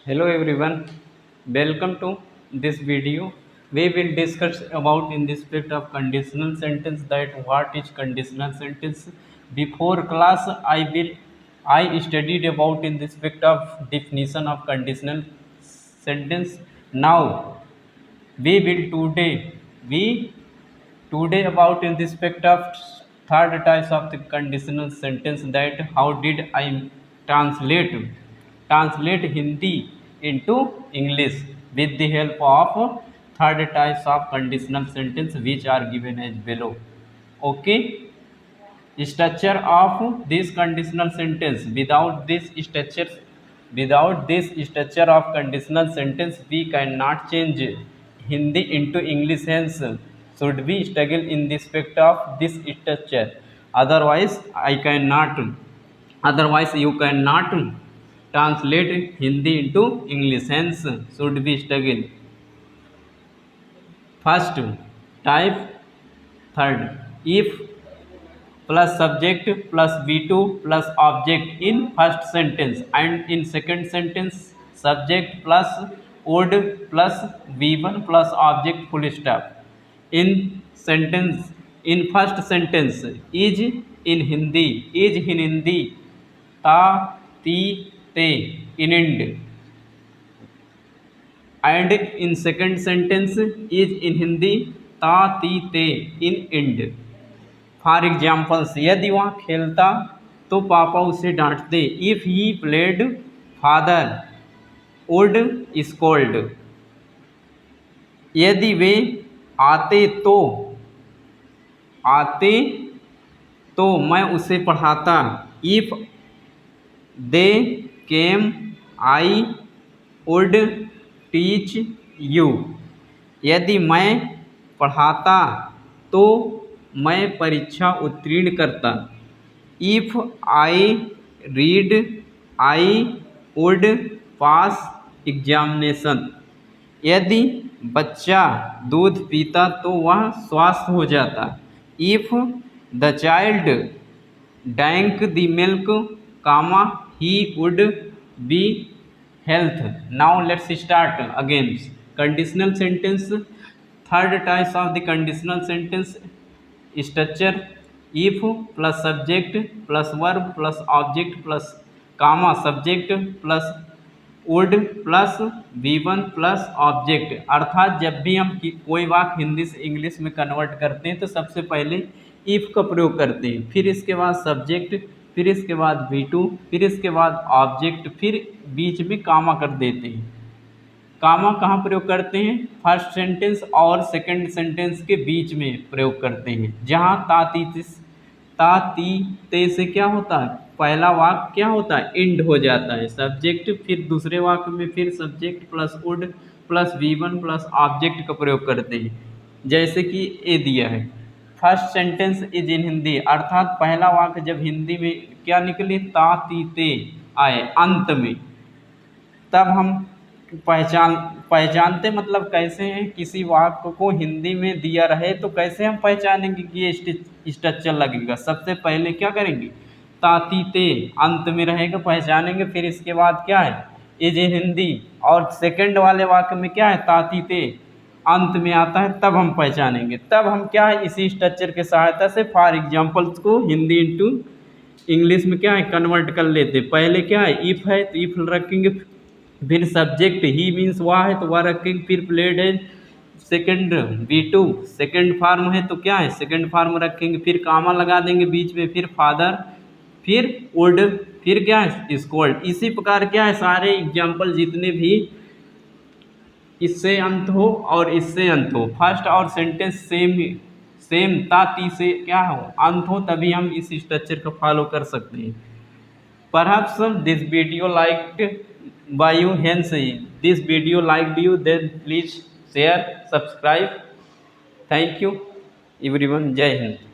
Hello everyone, welcome to this video. We will discuss about in this part of conditional sentence that what is conditional sentence. Before class I studied about in this part of definition of conditional sentence. Now we today about in respect of third types of the conditional sentence that how did I translate Hindi into English with the help of third types of conditional sentence which are given as below. Okay, structure of this conditional sentence. Without this structure of conditional sentence we cannot change Hindi into English. Hence should we struggle in respect of this structure, otherwise you cannot translate Hindi into English. Hence should we struggle. First type, third, if plus subject plus V2 plus object in first sentence, and in second sentence subject plus would plus V1 plus object full stop. In first sentence is in Hindi ta ti te in end, and in second sentence is in Hindi ta ti te in end. For examples, यदि वह खेलता तो पापा उसे डांटते. If he played father would scold. यदि वे आते तो मैं उसे पढ़ाता. If they came I would teach you. यदि मैं पढ़ाता तो मैं परीक्षा उत्तीर्ण करता. If I read I would pass examination. यदि बच्चा दूध पीता तो वह स्वस्थ हो जाता. If the child drank the milk comma he would be health. Now let's start again. Conditional sentence, third types of the conditional sentence. Structure if plus subject plus verb plus object plus comma subject plus would plus V1 plus object. अर्थात जब भी हम कोई वाक्य हिंदी से English में convert करते हैं तो सबसे पहले इफ़ का प्रयोग करते हैं, फिर इसके बाद सब्जेक्ट, फिर इसके बाद V2, फिर इसके बाद ऑब्जेक्ट, फिर बीच में कामा कर देते हैं. कामा कहाँ प्रयोग करते हैं? फर्स्ट सेंटेंस और सेकंड सेंटेंस के बीच में प्रयोग करते हैं. जहाँ ता ती ते से क्या होता है, पहला वाक्य क्या होता है, एंड हो जाता है. सब्जेक्ट, फिर दूसरे वाक्य में फिर subject plus would plus V1 plus object का प्रयोग करते हैं. जैसे कि ए दिया है, first sentence is in Hindi. अर्थात पहला वाक्य जब हिंदी में क्या निकले, ता ती ते आए अंत में, तब हम पहचानते. मतलब कैसे हैं, किसी वाक्य को हिंदी में दिया रहे तो कैसे हम पहचानेंगे कि ये स्ट्रक्चर लगेगा. सबसे पहले क्या करेंगे, ताती ते अंत में रहेगा, पहचानेंगे. फिर इसके बाद क्या है, इज इन हिंदी, और सेकंड वाले वाक्य में क्या है, ताती ते अंत में आता है, तब हम पहचानेंगे. तब हम क्या है, इसी स्ट्रक्चर के सहायता से फॉर एग्जाम्पल्स को हिंदी इंटू इंग्लिश में क्या है कन्वर्ट कर लेते. पहले क्या है, इफ़ है तो इफ़ रखेंगे, फिर सब्जेक्ट ही मीन्स वह है तो वह रखेंगे, फिर प्लेड है सेकंड V2 सेकंड फॉर्म है तो क्या है, सेकंड फॉर्म रखेंगे, फिर कामा लगा देंगे बीच में, फिर फादर, फिर वुड, फिर क्या है, स्कोल्ड. इसी प्रकार क्या है, सारे एग्जाम्पल जितने भी इससे अंत हो और इससे अंत हो, फर्स्ट और सेंटेंस सेम ताती से क्या हो, अंत हो, तभी हम इस स्ट्रक्चर को फॉलो कर सकते हैं. Perhaps this video liked by you, hence this video liked you, then please share, subscribe. Thank you everyone. Jai Hind.